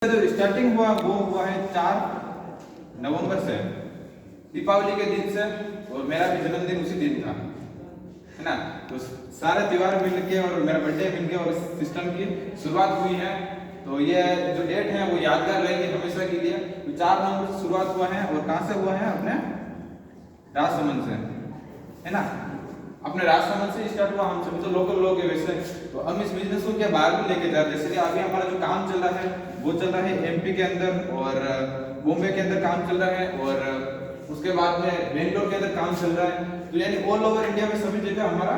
जो स्टार्टिंग हुआ वो हुआ है 4 नवंबर से, दीपावली के दिन से, और मेरा भी जन्मदिन उसी दिन था, है ना। तो सारे त्योहार मिल के और मेरा बर्थडे मिल के और सिस्टम की शुरुआत हुई है। तो ये जो डेट है वो यादगार रहेगी हमेशा के लिए। तो 4 नवंबर से शुरुआत हुआ है और कहाँ से हुआ है? अपने राजसमंद से, है ना। अपने राजसमंद से स्टार्ट हुआ। हम सभी तो लोकल लोग हैं वैसे, तो हम इस बिजनेस को क्या बाहर भी लेके जा रहे हैं। जैसे कि अभी हमारा जो काम चल रहा है वो चल रहा है एमपी के अंदर और बॉम्बे के अंदर काम चल रहा है, और उसके बाद में बेंगलोर के अंदर काम चल रहा है। तो यानी ऑल ओवर इंडिया में सभी जगह हमारा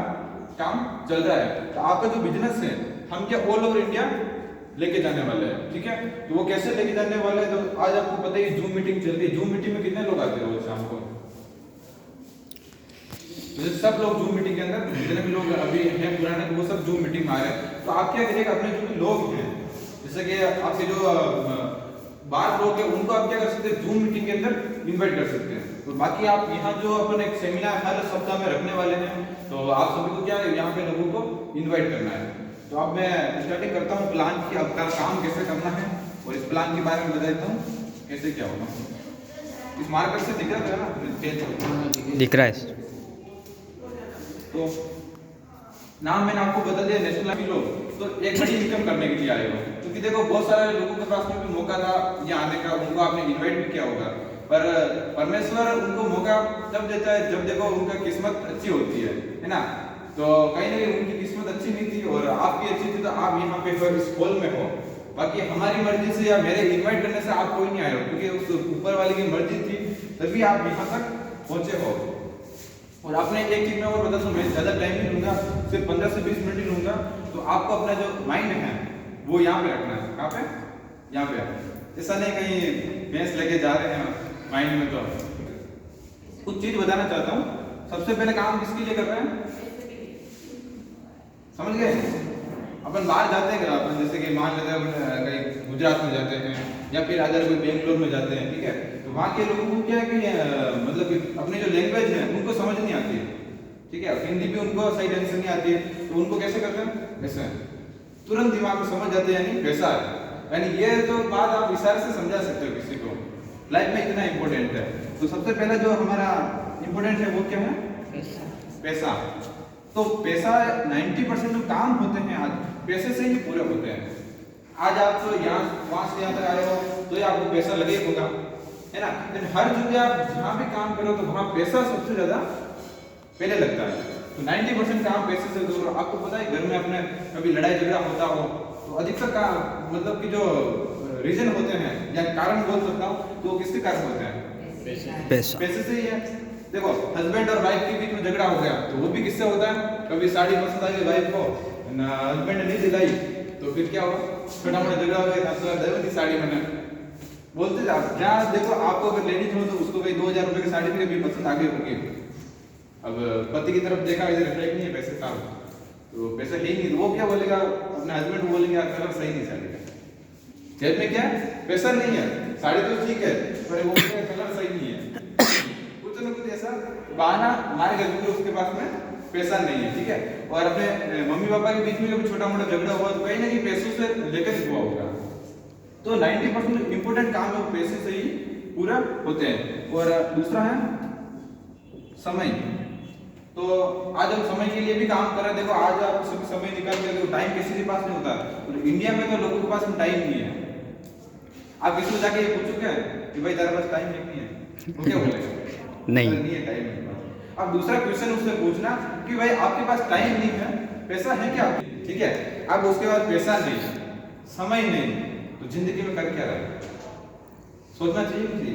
काम चल रहा है। तो आपका जो बिजनेस है हम क्या ऑल ओवर इंडिया लेके जाने वाले हैं, ठीक है। तो वो कैसे लेके जाने वाले हैं, तो आज आपको पता ही जूम मीटिंग चल रही है। जूम मीटिंग में कितने लोग आते हैं रोज शाम को? तो सब लोग जूम मीटिंग के अंदर, जितने भी लोग अभी हैं पुराने, वो सब जूम मीटिंग में आ रहे हैं। तो आप क्या करिएगा, अपने जो भी लोग हैं, जैसे कि आपके जो बाहर लोग हैं, उनको आप क्या कर सकते हैं, जूम मीटिंग के अंदर इनवाइट कर सकते हैं। तो बाकी आप यहाँ जो अपन एक सेमिनार हर सप्ताह में रखने वाले हैं, तो आप सभी को क्या है यहाँ पे लोगों को इन्वाइट करना है। तो अब मैं स्टार्टिंग करता हूँ प्लान की, अब का काम कैसे करना है, और इस प्लान के बारे में बता देता हूँ कैसे क्या होगा। इस मार्कर से दिख रहा है ना? दिख रहा है। तो नाम मैंने आपको बता दिया, नेशनल किलो। तो एक बड़ी इनकम करने के लिए आए हो, क्योंकि देखो बहुत सारे लोगों के पास में भी मौका था यहाँ आने का, उनको आपने इनवाइट भी किया होगा, पर परमेश्वर उनको मौका तब देता है जब देखो उनका किस्मत अच्छी होती है ना। तो कहीं ना कहीं उनकी किस्मत अच्छी नहीं थी और आपकी अच्छी थी, तो आप यहाँ पे इस हॉल में हो। बाकी हमारी मर्जी से या मेरे इन्वाइट करने से आप कोई नहीं आए हो, क्योंकि उस ऊपर वाले की मर्जी थी तभी आप यहाँ तक पहुंचे हो। और आपने एक चीज में और बता दूं, मैं ज़्यादा टाइम नहीं लूंगा, सिर्फ 15 से 20 मिनट ही लूंगा। तो आपको अपना जो माइंड है वो यहाँ पे रखना है। कहाँ पे? यहाँ पे। ऐसा नहीं कहीं भैंस लेके जा रहे हैं माइंड में। तो कुछ चीज बताना चाहता हूँ। सबसे पहले काम किसके लिए कर रहे हैं, समझ गए? अपन बाहर जाते हैं, अपन जैसे कि मान लेते हैं कहीं गुजरात में जाते हैं या फिर अगर कोई बेंगलोर में जाते हैं, ठीक है। तो वहाँ के लोगों को क्या है कि मतलब कि अपनी जो लैंग्वेज है उनको समझ नहीं आती है, ठीक है। हिंदी भी उनको सही ढंग से नहीं आती है, तो उनको कैसे करते हैं? ऐसे तुरंत दिमाग में समझ जाते हैं, यानी पैसा है। यानी ये तो बात आप इशारे से समझा सकते हो किसी को, लाइफ में इतना इंपॉर्टेंट है। तो सबसे पहले जो हमारा इंपॉर्टेंट है वो क्या है? पैसा। तो पैसा 90% जो काम होते हैं आज पैसे से ही पूरे होते हैं। आज आप तो यहाँ वहां से यहाँ तक आए हो तो ये आपको पैसा लगे होगा, है ना। लेकिन हर जगह आप जहाँ भी काम करो तो वहाँ पैसा सबसे ज्यादा पहले लगता है। तो 90% काम पैसे से दूर। आपको पता है घर में अपने कभी लड़ाई झगड़ा होता हो तो अधिकतर का मतलब कि जो रीजन होते हैं या कारण बोल सकता हूँ, तो किसके कारण होते हैं? पैसे से ही है। देखो हस्बैंड और वाइफ के बीच में झगड़ा हो गया तो वो भी किससे होता है? कभी साड़ी पसंद आ गई वाइफ को, हस्बैंड ने नहीं दिलाई, तो फिर क्या हुआ? छोटा मोटा झगड़ा हो गया, तो साड़ी मैंने बोलते जहाँ देखो आपको अगर लेडीज हो तो उसको भाई 2000 रुपए की साड़ी भी पसंद आ गई होगी। अब पति की तरफ देखा, इधर रिफ्लेक्ट नहीं है पैसे का, तो पैसा है ही नहीं, तो वो क्या बोलेगा? अपने हस्बैंड को बोलेंगे कलर सही नहीं साड़ी का। जेब में क्या है? पैसा नहीं है, साड़ी तो ठीक है पर वो कलर सही नहीं है। कुछ ना कुछ ऐसा बहाना मारेगा क्योंकि उसके पास में पैसा नहीं है, ठीक है। और अपने मम्मी पापा के बीच में कभी छोटा मोटा झगड़ा हुआ तो कहीं ना कहीं पैसों से लेकर हुआ होगा। तो 90% इंपोर्टेंट काम है पैसे से ही पूरा होते हैं। और दूसरा है समय। तो आज हम समय के लिए भी काम कर रहे हैं। देखो आज आप सभी समय निकाल के देखो, टाइम किसी के पास नहीं होता। तो इंडिया में तो लोगों के पास में टाइम नहीं है। आप किसी को जाके ये पूछोगे कि भाई तेरे पास टाइम नहीं है, वो क्या बोलेगा? नहीं है टाइम नहीं है। अब दूसरा क्वेश्चन उससे पूछना कि भाई आपके पास टाइम नहीं है, पैसा है क्या? ठीक है। अब उसके बाद पैसा नहीं, समय नहीं, तो जिंदगी में कर क्या रहा है? सोचना चाहिए कि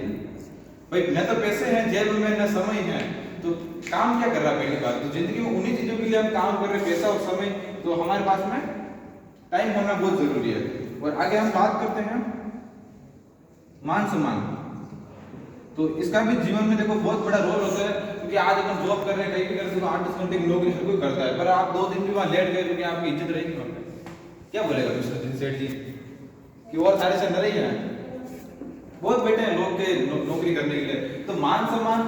भाई न तो पैसे हैं जेब में न समय है, तो काम क्या कर रहा है? पहली बात तो जिंदगी में उन्हीं चीजों के लिए हम काम कर रहे हैं, पैसा और समय। तो हमारे पास में टाइम होना बहुत जरूरी है। और आगे हम बात करते हैं मान सम्मान। तो इसका भी जीवन में देखो बहुत बड़ा रोल होता है, क्योंकि आज अपन जॉब कर रहे हैं, कहीं भी कर रहे हैं, तो 8-10 घंटे की नौकरी हर कोई करता है, पर आप 2 दिन भी वहां लेट गए तो क्या आपकी इज्जत रहेगी वहां पे? क्या बोलेगा दूसरे दिन सेठ जी कि और सारे से डरे ही हैं, बहुत बैठे हैं लोग के नौकरी करने के लिए। तो मान सम्मान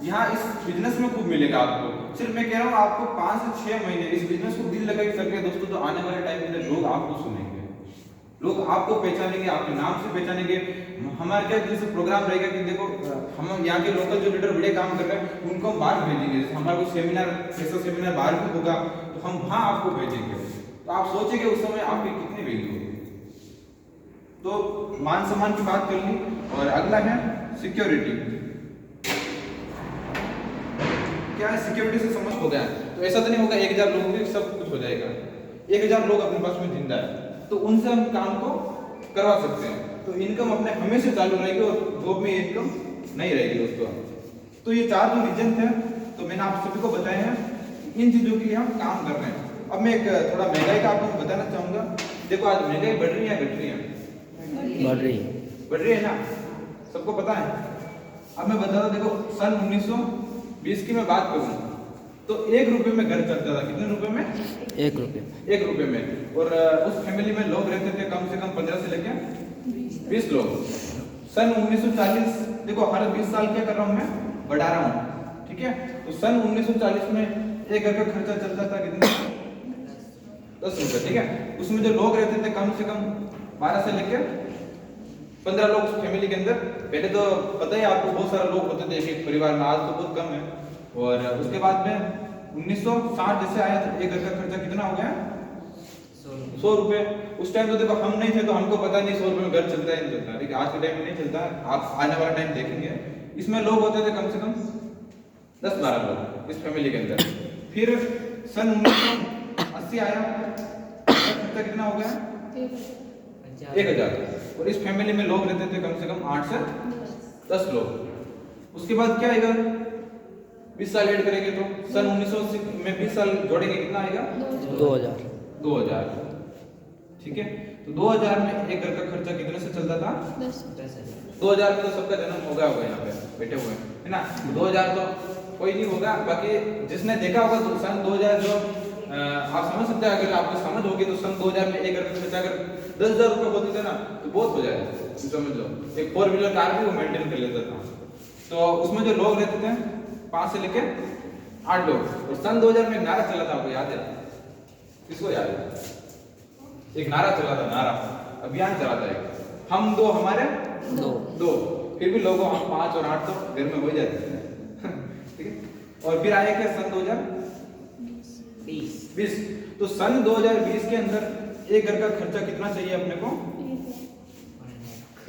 यहाँ इस बिजनेस में खूब मिलेगा आपको। सिर्फ मैं कह रहा हूँ आपको 5 से 6 महीने इस बिजनेस को दिल लगा करके दोस्तों, तो आने वाले टाइम में लोग आपको सुनेंगे। लोग आपको पहचानेंगे, आपके नाम से पहचानेंगे। हमारा क्या जैसे प्रोग्राम रहेगा कि देखो हम यहाँ के लोकल जो लीडर बड़े काम कर रहे हैं उनको हम बाहर भेजेंगे। जैसे हमारा कोई सेमिनार, ऐसा सेमिनार बाहर भी होगा तो हम वहाँ आपको भेजेंगे। तो आप सोचेंगे उस समय आपकी कितनी वैल्यू होगी। तो मान सम्मान की बात कर ली। और अगला है सिक्योरिटी। क्या है सिक्योरिटी से समझ हो गया। तो ऐसा तो नहीं होगा 1000 लोगों में सब कुछ हो जाएगा। 1000 लोग अपने पास में जिंदा है तो उनसे हम काम को करवा सकते हैं। तो इनकम अपने हमेशा चालू रहेगी और जॉब में इनकम नहीं रहेगी दोस्तों। तो ये 4 जो रीजन थे तो मैंने आप सभी को बताए हैं, इन चीजों के लिए हम काम कर रहे हैं। अब मैं एक थोड़ा महंगाई का आपको बताना चाहूंगा। देखो आज महंगाई बढ़ रही है, घट रही है? बढ़ रही है ना, सबको पता है। अब मैं बता रहा हूं, देखो सन 1920 की मैं बात करूं तो 1 रुपए में घर चलता था। कितने रुपए में? 1 रुपए। 1 रुपए में। और उस फैमिली में लोग रहते थे कम से कम 15 से लेकर 20 लोग। सन 1940 देखो हर 20 साल क्या कर रहा हूं मैं, बढ़ा रहा हूं, ठीक है। तो सन 1940 में एक घर का खर्चा चलता था कितना? 10 रुपए, ठीक है। उसमें जो लोग रहते थे कम से कम 12 से लेकर 15 लोग उस फैमिली के अंदर। पहले तो पता ही आपको बहुत सारे लोग होते थे एक परिवार में, आज तो बहुत कम है। और उसके बाद में 1960 जैसे आया तो एक घर का खर्चा कितना हो गया? 100 रुपए। उस टाइम तो देखो हम नहीं थे तो हमको पता नहीं 100 रुपए में घर चलता है नहीं चलता, ठीक है। आज के टाइम में नहीं चलता, आप आने वाला टाइम देखेंगे। इसमें लोग होते थे कम से कम 10-12 लोग इस फैमिली के अंदर। फिर सन 1980 आया, खर्चा कितना हो गया? 1000। और इस फैमिली में लोग रहते थे कम से कम 8 से 10 लोग। उसके बाद क्या आएगा? 20 साल ऐड करेंगे तो सन 1980 में 20 साल जोड़ेंगे कितना आएगा? 2000, ठीक है। तो 2000 में एक घर का खर्चा कितने से चलता था? 2000 में तो सबका जन्म हो गया होगा यहाँ पे बैठे हुए है ना। 2000 तो कोई नहीं होगा, बाकी जिसने देखा होगा तो सन 2000 जो आप समझ सकते हैं। अगर आपको समझ होगी तो सन 2000 में एक घर का खर्चा अगर 10,000 रुपए होते थे ना तो बहुत हो जाएगा, समझ लो। एक 4 व्हीलर कार भी वो मेंटेन कर लेता था। तो उसमें जो लोग रहते थे 5 से लेके 8 लोग। और सन 2000 में नारा चला था, आपको याद है? किसको याद है? एक नारा चला था, नारा अभियान चला था एक, हम दो हमारे दो। फिर भी लोगों हम 5 और 8 तो घर में हो जाते थे, ठीक है। और फिर आया क्या? सन 2020। तो सन 2020 के अंदर एक घर का खर्चा कितना चाहिए अपने को?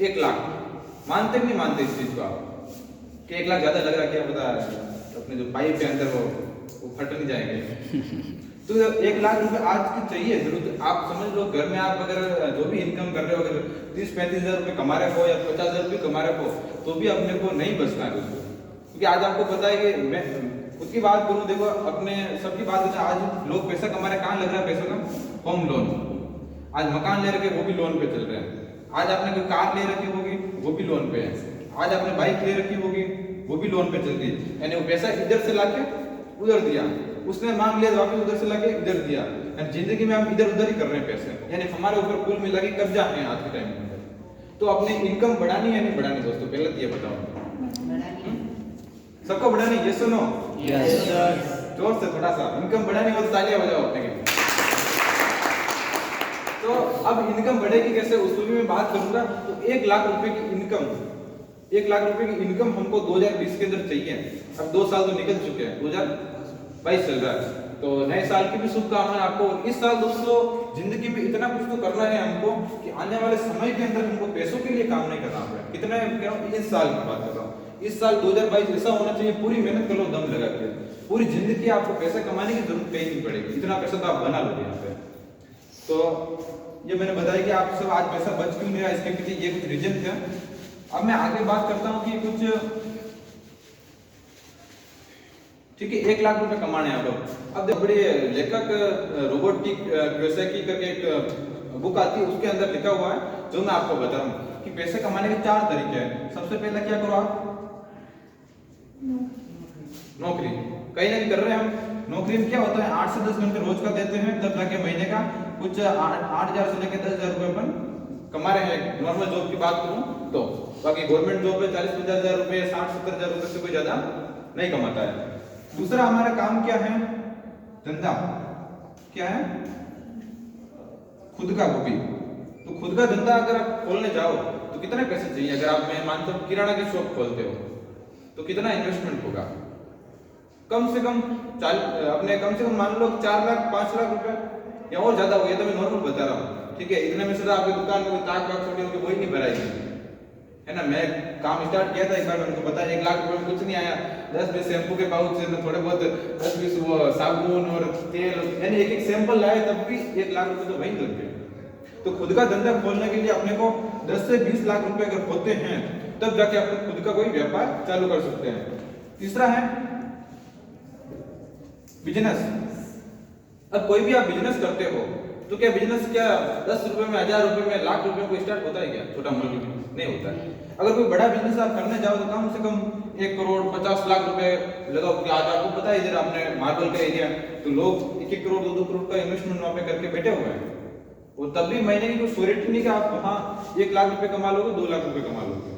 1 लाख। मानते नहीं मानते इस चीज को आप कि 1 लाख ज्यादा लग रहा है? क्या पता अपने जो पाइप के अंदर वो फट नहीं जाएंगे। तो 1 लाख रुपए आज की चाहिए जरूर। आप समझ लो घर में आप अगर जो भी इनकम कर रहे हो, अगर 30-35 हजार रुपए कमा रहे हो या 50 हजार रुपए कमा रहे हो तो भी अपने को नहीं बचना है दोस्तों। क्योंकि आज आपको पता है कि मैं खुद की बात करूं, देखो अपने सबकी बात है, आज लोग पैसा कमा रहे हैं, कहाँ लग रहा है पैसा का? Home loan. आज मकान ले रखे वो भी लोन पे चल रहे हैं। आज आपने कोई कार ले रखी होगी वो भी लोन पे है। आज आपने बाइक ले रखी होगी वो भी लोन पे चल रही है। यानी वो पैसा इधर से लाके उधर दिया, उसने मांग लिया वापस उधर से लाके इधर दिया। यानी जिंदगी में हम इधर उधर ही कर रहे हैं पैसे, यानी हमारे ऊपर कुल मिला के कर्जा है आज के टाइम में। तो अपनी इनकम बढ़ानी है नहीं बढ़ानी दोस्तों, पहले ये बताओ। सबको बढ़ानी? यस सुनो, जोर से थोड़ा सा। इनकम बढ़ानी हो तो तालियां बजाओ अपने के। तो अब इनकम बढ़ेगी कैसे उसको भी मैं बात करूंगा। तो 1 लाख रुपए की इनकम, 1 लाख रुपए की इनकम हमको 2020 के अंदर चाहिए। अब 2 साल तो निकल चुके हैं, 2022 चल रहा है। तो नए साल की भी शुभकामनाएं आपको। इस साल दोस्तों जिंदगी में इतना कुछ तो करना है हमको कि आने वाले समय के अंदर हमको पैसों के लिए काम नहीं करना पड़े। कितना कह रहा हूं, इस साल की बात कर रहा हूं। इस साल 2022 ऐसा होना चाहिए, पूरी मेहनत कर लो दम लगा के, पूरी जिंदगी आपको पैसा कमाने की जरूरत कहीं नहीं पड़ेगी। इतना पैसा तो आप बना लोगे यहाँ पे। तो ये मैंने बताया कि आप सब आज पैसा बच क्यों नहीं रहा, इसके पीछे ये कुछ रीजन थे। अब मैं आगे बात करता हूँ कि कुछ, ठीक है, 1 लाख रुपए कमाने हैं आप। अब देखो बड़े लेखक रोबोटिक क्योसाकी करके एक बुक आती है, उसके अंदर लिखा हुआ है जो मैं आपको बता रहा हूँ कि पैसे कमाने के 4 तरीके हैं। सबसे पहले क्या करो आप? नौकरी। कहीं ना कहीं कर रहे हैं हम। नौकरी में क्या होता है, 8 से 10 घंटे रोज का देते हैं, तब जाके महीने का कुछ 8,000 से लेकर 10,000 रुपए अपन कमा रहे हैं। नॉर्मल जॉब की बात करूं तो बाकी गवर्नमेंट जॉब में 40-50 हजार रुपए, 60-70 हजार रुपए से कोई ज्यादा नहीं कमाता है। दूसरा हमारा काम क्या है? धंधा। क्या है? खुद का वो भी, तो खुद का धंधा अगर आप खोलने जाओ तो कितने पैसे चाहिए? अगर आप, मैं मानता हूँ, किराना की शॉप खोलते हो तो कितना इन्वेस्टमेंट होगा? कम से कम कम से कम मान लो 4 लाख 5 लाख रुपए या और ज्यादा हो गया, तो मैं नॉर्मल बता रहा हूँ, ठीक है। इतने में से आपकी दुकान में कोई ताक वाक छोटी होगी, वही नहीं भराएगी, है ना। मैं काम स्टार्ट किया था एक बार, उनको पता 1 लाख रुपए में कुछ नहीं आया। 10-20 शैम्पू के पाउच से थोड़े बहुत 10-20 वो साबुन और तेल, यानी एक सैंपल लाए तब भी 1 लाख रुपए तो वहीं लग गए। तो खुद का धंधा खोलने के लिए अपने को 10 से 20 लाख रुपए अगर होते हैं तब जाके आप खुद का कोई व्यापार चालू कर सकते हैं। तीसरा है बिजनेस। अब कोई भी आप बिजनेस करते हो तो क्या बिजनेस 10 रुपए में, 1000 रुपए में, लाख रुपए में कोई स्टार्ट होता है क्या? छोटा मोटा बिजनेस नहीं होता है। अगर कोई बड़ा बिजनेस आप करने जाओ तो कम से कम 1 करोड़ 50 लाख रुपए लगाओ। आज आपको पता है इधर आपने मार्बल का एरिया, तो लोग 1-1 करोड़ 2-2 करोड़ का इन्वेस्टमेंट वहां पे करके बैठे हुए हैं, और तब भी महीने की कोई श्योरिटी नहीं कि आप वहां 1 लाख रुपए कमा लोगे, 2 लाख रुपए कमा लोगे।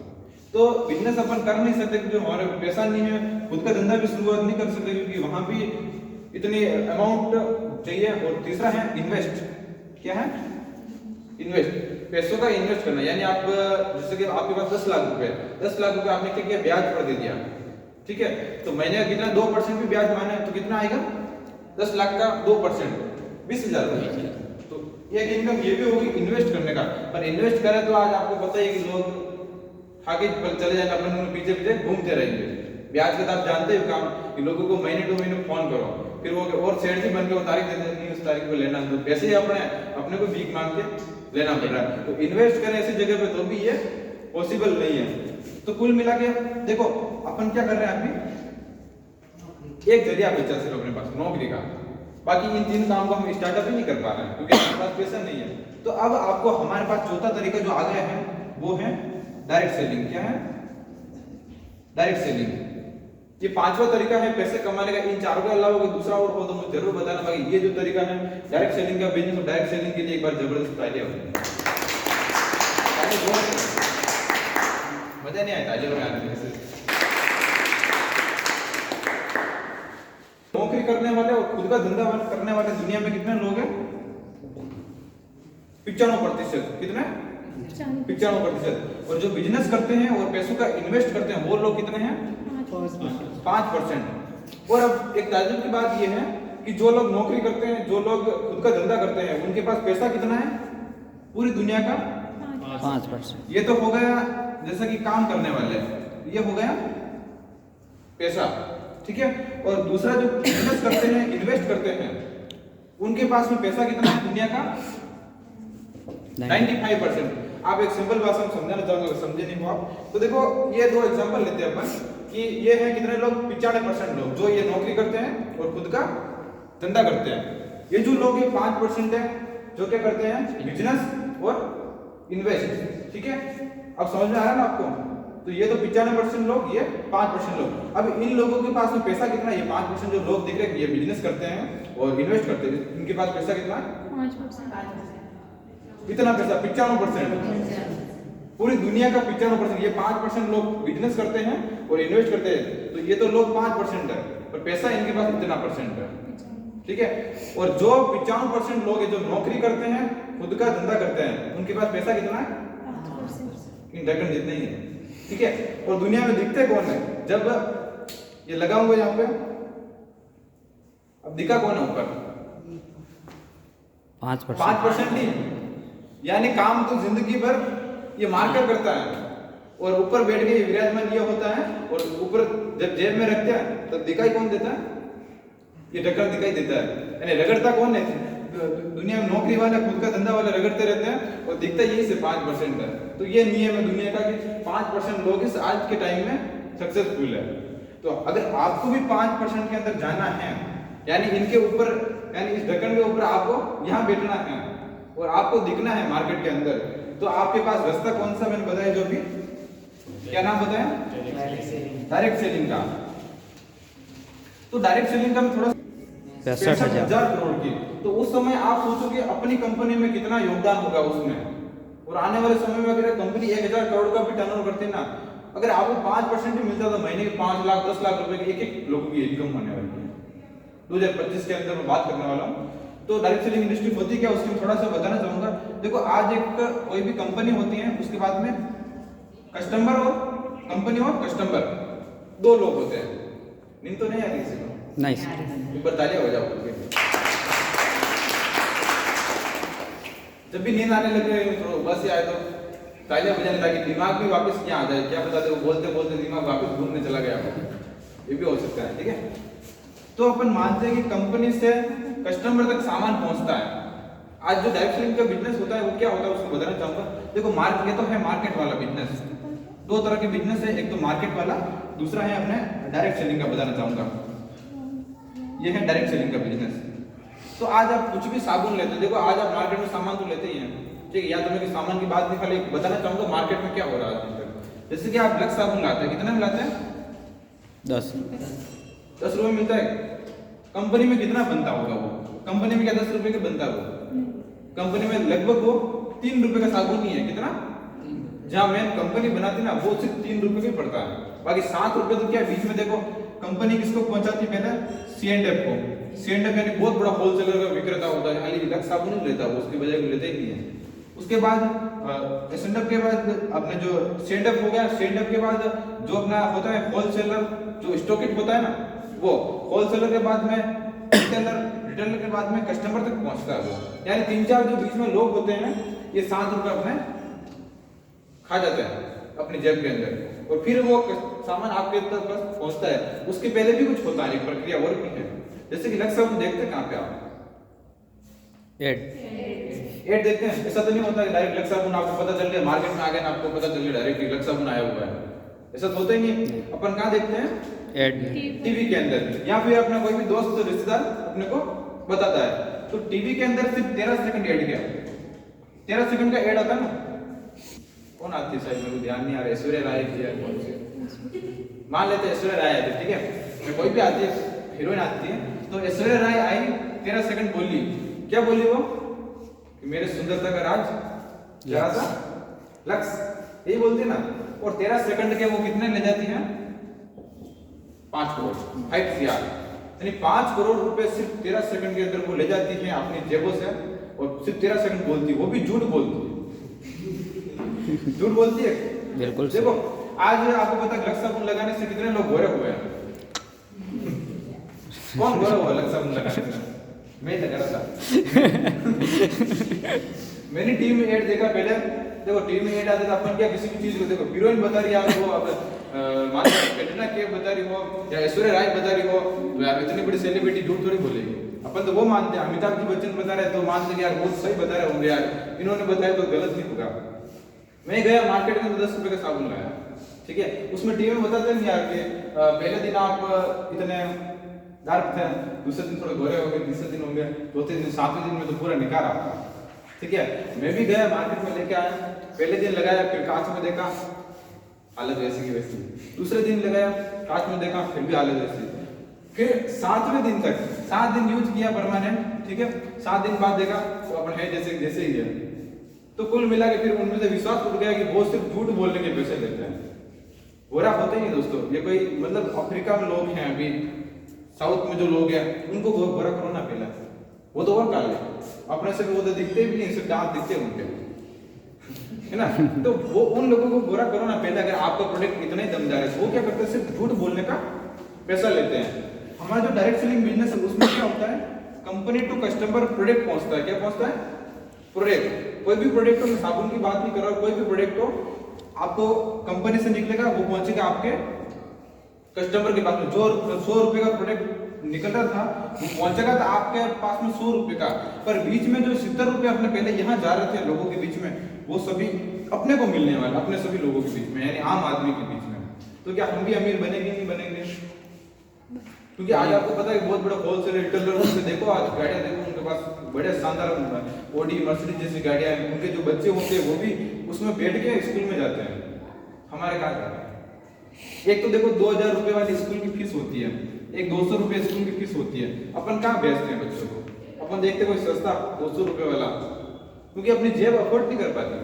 तो बिजनेस अपन कर नहीं सकते क्योंकि हमारे पैसा नहीं है, खुद का धंधा भी शुरुआत नहीं कर सकते क्योंकि वहां भी इतनी अमाउंट चाहिए। और तीसरा है इन्वेस्ट। क्या है? इन्वेस्ट, पैसों का इन्वेस्ट करना। यानी आप, जैसे कि आपके पास 10 लाख रुपए, 10 लाख रुपए आपने क्या किया? ब्याज पर दे दिया, ठीक है। तो महीने का कितना? 2% भी ब्याज माने तो कितना आएगा? 10 लाख का 2% 20,000 रुपए। तो एक इनकम ये भी होगी इन्वेस्ट करने का। पर इन्वेस्ट करें तो आज आपको पता है कि लोग आगे चले जाएंगे, अपने पीछे पीछे घूमते रहेंगे। ब्याज का तो आप जानते हो काम कि लोगों को महीने 2 महीने फोन करो, फिर वो और सेठ जी बन के वो तारीख दे देंगे, उस तारीख को लेना, तो पैसे ही अपने को भीख मांग के लेना पड़ रहा है। तो इन्वेस्ट करें ऐसी जगह पे तो भी ये पॉसिबल नहीं है। तो कुल मिला के देखो अपन क्या कर रहे हैं अभी, एक जरिया बचा सिर्फ अपने पास नौकरी का, बाकी इन 3 काम को हम स्टार्टअप ही नहीं कर पा रहे हैं क्योंकि हमारे पास पैसा नहीं है। तो अब आपको हमारे पास चौथा तरीका जो आ गया है वो है डायरेक्ट सेलिंग। क्या है? Direct selling. ये 5वां तरीका है पैसे कमाने का। इन चारों के अलावा कोई दूसरा और हो तो मुझे जरूर बताना। भाई ये जो तरीका है डायरेक्ट सेलिंग का बिजनेस, डायरेक्ट सेलिंग के लिए एक बार जबरदस्त आइडिया हो, मजा नहीं आया तालियों में आने से। नौकरी करने वाले और खुद का धंधा करने वाले दुनिया में कितने लोग हैं? 95%। कितने? 95%। और जो बिजनेस करते हैं और पैसों का इन्वेस्ट करते हैं वो लोग कितने हैं? 5%। और अब एक ताज्जुब की बात यह है कि जो लोग नौकरी करते हैं, जो लोग खुद का धंधा करते हैं, उनके पास पैसा कितना है? पूरी दुनिया का 5%। ये तो हो गया जैसा कि काम करने वाले, ये हो गया पैसा, ठीक है। और दूसरा जो बिजनेस करते हैं, इन्वेस्ट करते हैं, उनके पास में पैसा कितना है दुनिया का? 95%। आप एक सिंपल भाषा में समझाना चाहूंगा, समझे नहीं हो आप तो देखो ये 2 एग्जांपल लेते हैं अपन कि ये है कितने लोग? 95% लोग जो ये नौकरी करते हैं और खुद का धंधा करते हैं। ये जो लोग ये 5% है जो क्या करते हैं? बिजनेस और इन्वेस्ट, ठीक है। अब समझ में आ रहा है ना आपको? तो ये तो 95% लोग, ये 5% लोग। अब इन लोगों के पास में पैसा कितना? ये 5% जो लोग दिख रहे हैं ये बिजनेस करते हैं और इन्वेस्ट करते हैं, इनके पास पैसा कितना है? 5%। कितना पैसा? 95%। पूरी दुनिया का 95%। ये 5% लोग बिजनेस करते हैं और इन्वेस्ट करते हैं, तो ये तो लोग 5% है, पर पैसा इनके पास इतना परसेंट है, ठीक है। और जो 95% लोग हैं जो नौकरी करते हैं, खुद का धंधा करते हैं, उनके पास पैसा कितना है? 5%। ढक्कन जितना ही है, ठीक है। और दुनिया में दिखते कौन है? जब ये लगाऊंगा यहाँ पे, अब दिखा कौन है ऊपर? 5% नहीं, यानी काम तो जिंदगी भर ये मार्कर करता है और ऊपर बैठ के विराजमान ये होता है, और ऊपर जब जेब में रखते हैं तब दिखाई कौन देता है? ये ढक्कन दिखाई देता है। यानी रगड़ता कौन है? दुनिया में नौकरी वाले, खुद का धंधा वाले रगड़ते रहते हैं और दिखता यही से 5% है। तो ये नियम है दुनिया का कि 5% लोग इस आज के टाइम में सक्सेसफुल है। तो अगर आपको भी 5% के अंदर जाना है, यानी इनके ऊपर, यानी इस ढक्कन के ऊपर आपको यहाँ बैठना है और आपको दिखना है मार्केट के अंदर, तो आपके पास रास्ता कौन सा मैंने बताया? जो भी क्या नाम बताया? डायरेक्ट सेलिंग का। तो डायरेक्ट सेलिंग का थोड़ा 65,000 करोड़ की, तो उस समय आप सोचोगे अपनी कंपनी में कितना योगदान होगा उसमें, और आने वाले समय में अगर कंपनी 1,000 करोड़ का भी टर्नओवर करती ना, अगर आपको 5% भी मिलता तो महीने के 5 लाख 10 लाख रुपए की एक लोगों की इनकम होने वाली है। 2025 के अंदर मैं बात करने वाला हूँ। तो डायरेक्ट सेलिंग इंडस्ट्री होती क्या, उसकी मैं थोड़ा सा बताना चाहूंगा। देखो आज एक कोई भी कंपनी होती है, उसके बाद में कस्टमर और कंपनी और कस्टमर दो लोग होते हैं। नींद तो नहीं आ रही किसी को? नहीं सर। ऊपर तालियां हो जाओ। जब भी नींद आने लगे थोड़ा बस से आए तो तालियां बजाने, ताकि दिमाग भी वापस क्या आ जाए, क्या बता दो, बोलते बोलते दिमाग वापस घूमने चला गया हो, ये भी हो सकता है। ठीक है, तो अपन मानते हैं कि कंपनी से कस्टमर तक सामान पहुंचता है। आज जो डायरेक्ट सेलिंग का बिजनेस होता है वो क्या होता है उसको बताना चाहूंगा। देखो मार्केट, ये तो है मार्केट वाला बिजनेस। दो तरह के बिजनेस है, एक तो मार्केट वाला, दूसरा है अपने डायरेक्ट सेलिंग का बताना चाहूंगा। ये है डायरेक्ट सेलिंग का बिजनेस। तो आज आप कुछ भी साबुन लेते हो, देखो आज आप मार्केट में सामान तो लेते ही हैं, ठीक है, या तो मैं सामान की बात नहीं, खाली बताना चाहूंगा मार्केट में क्या हो रहा है। जैसे कि आप लक्स साबुन लाते हैं, कितने में लाते हैं? 10 रुपए मिलता है। कंपनी में कितना बनता होगा वो? कंपनी में क्या 10 रुपए का बनता है वो? कंपनी में लगभग वो 3 रुपए का साबुन ही है। कितना? जहां मेन कंपनी बनाती ना वो सिर्फ 3 रुपए का ही पड़ता है, बाकी 7 रुपए तो क्या बीच में देखो कंपनी किसको पहुंचाती है पहले? C&F को। C&F यानी बहुत बड़ा होलसेलर का विक्रेता होता है, खाली लक्स साबुन नहीं लेता वो, उसकी बजाय लेते ही नहीं है। उसके बाद S&F के बाद अपने जो C&F हो गया, C&F के बाद जो अपना होता है होलसेलर, जो स्टॉकिट होता है ना वो, होलसेलर के बाद में रिटेलर, रिटेलर के बाद में कस्टमर तक पहुंचता है वो। यानी 3-4 जो बीच में लोग होते हैं ये 7 रुपए अपने खा जाते हैं अपनी जेब के अंदर, और फिर वो सामान आपके तक पहुंचता है। उसके पहले भी कुछ होता है, एक प्रक्रिया और भी है। जैसे कि लक्स साबुन देखते हैं कहां पे आप? एड देखते हैं। ऐसा तो नहीं होता कि डायरेक्ट लक्स साबुन आपको पता चल गया, मार्केट में आ गया ना आपको पता चल गया डायरेक्ट लक्स साबुन आया हुआ है, ऐसा तो होता ही नहीं। अपन कहां देखते हैं? एड टीवी के अंदर, या फिर अपना कोई भी दोस्त रिश्तेदार अपने को बताता है, तो टीवी के अंदर सिर्फ 13 सेकंड एड गया, 13 सेकंड का एड आता है ना। कौन आती है शायद, मेरे को ध्यान नहीं आ रहा, ऐश्वर्या राय की है कौन सी, मान लेते हैं ऐश्वर्या राय आती है, ठीक है, कोई भी आती है हीरोइन आती है, तो ऐश्वर्या राय आई, 13 सेकंड बोली, क्या बोली वो? कि मेरे सुंदरता का राज क्या था? लक्स, यही बोलती है ना। और 13 सेकंड के वो कितने ले जाती हैं? 5 करोड़, 5 CR, यानी 5 करोड़ रुपए सिर्फ 13 सेकंड के अंदर वो ले जाती है अपनी जेबों से, और सिर्फ 13 सेकंड बोलती है, वो भी झूठ बोलती है। झूठ बोलती है बिल्कुल। देखो आज आपको पता है लक्स साबुन लगाने से कितने लोग गोरे हुए हैं? कौन गोरा हुआ लक्स साबुन लगाने से? मैं लगा रहा था। मैंने टीवी में ऐड देखा पहले। देखो टीवी में ऐड आता था, अपन क्या किसी भी चीज को देखो, हीरोइन बता रही है आपको, अब मान लो कैटरीना कैफ बता रही हो या ऐश्वर्या राय बता रही हो, तो यार इतनी बड़ी सेलिब्रिटी झूठ थोड़ी बोलेगी। अपन तो वो मानते हैं, अमिताभ बच्चन बता रहे तो मानते हैं यार बहुत सही बता रहे होंगे यार, इन्होंने बताया तो गलत नहीं होगा। मैं गया मार्केट में 10 रुपए का साबुन लाया, ठीक है, उसमें टीवी में बताते हैं यार कि पहले दिन आप इतने डार्क थे, दूसरे दिन थोड़े गोरे हो गए, तीसरे दिन होंगे, चौथे दिन, 7वें दिन में तो पूरा निखार आता, ठीक है। मैं भी गया मार्केट में लेके आया, पहले दिन लगाया, फिर कांच में देखा हालत वैसी की वैसी, दूसरे दिन लगाया कांच में देखा फिर भी हालत वैसी, फिर 7वें दिन तक 7 दिन यूज किया परमानेंट, ठीक है, 7 दिन बाद देखा तो अपन है जैसे जैसे ही है। तो कुल मिला के फिर उनमें से विश्वास उठ गया कि वो सिर्फ झूठ बोलने के पैसे लेते हैं। गोरा होते ही नहीं दोस्तों, ये कोई मतलब अफ्रीका में लोग हैं, अभी साउथ में जो लोग हैं उनको गोरा करो ना पहला, वो तो और काले, अपने से वो तो दिखते भी नहीं, सिर्फ दांत दिखते उनके, है ना। तो वो उन लोगों को गोरा करो ना पहले, अगर आपका प्रोडक्ट इतना ही दमदार है, वो क्या करते हैं सिर्फ झूठ बोलने का पैसा लेते हैं। हमारा जो डायरेक्ट सेलिंग बिजनेस है उसमें क्या होता है, कंपनी टू कस्टमर प्रोडक्ट पहुंचता है। क्या पहुंचता है? प्रोडक्ट। कोई भी प्रोडक्ट हो, मैं साबुन की बात नहीं कर रहा हूं, कोई भी प्रोडक्ट हो आपको कंपनी से निकलेगा, वो पहुंचेगा आपके कस्टमर के पास में। जो 100 रुपए का प्रोडक्ट निकल रहा था वो पहुंचेगा था आपके पास में 100 रुपए का, पर बीच में जो 70 रुपए अपने पहले यहाँ जा रहे थे लोगों के बीच में, वो सभी अपने को मिलने वाले, अपने सभी लोगों के बीच में, यानी आम आदमी के बीच में। तो क्या हम भी अमीर बनेंगे? नहीं बनेंगे, क्योंकि आज आपको पता है बहुत बड़ा होलसेलर रिटेलर उनसे देखो, आज गाड़ियां देखो उनके पास बड़े शानदार ऑडी मर्सिडीज जैसी गाड़ियां हैं, उनके जो बच्चे होते हैं वो भी उसमें बैठ के स्कूल में जाते हैं। हमारे कहाँ जाते हैं? एक तो देखो 2000 रुपए वाली स्कूल की फीस होती है, एक 200 रुपए स्कूल की फीस होती है, अपन कहाँ भेजते हैं बच्चों को? अपन देखते कोई सस्ता 200 रुपए वाला, क्योंकि अपनी जेब अफोर्ड नहीं कर पाती।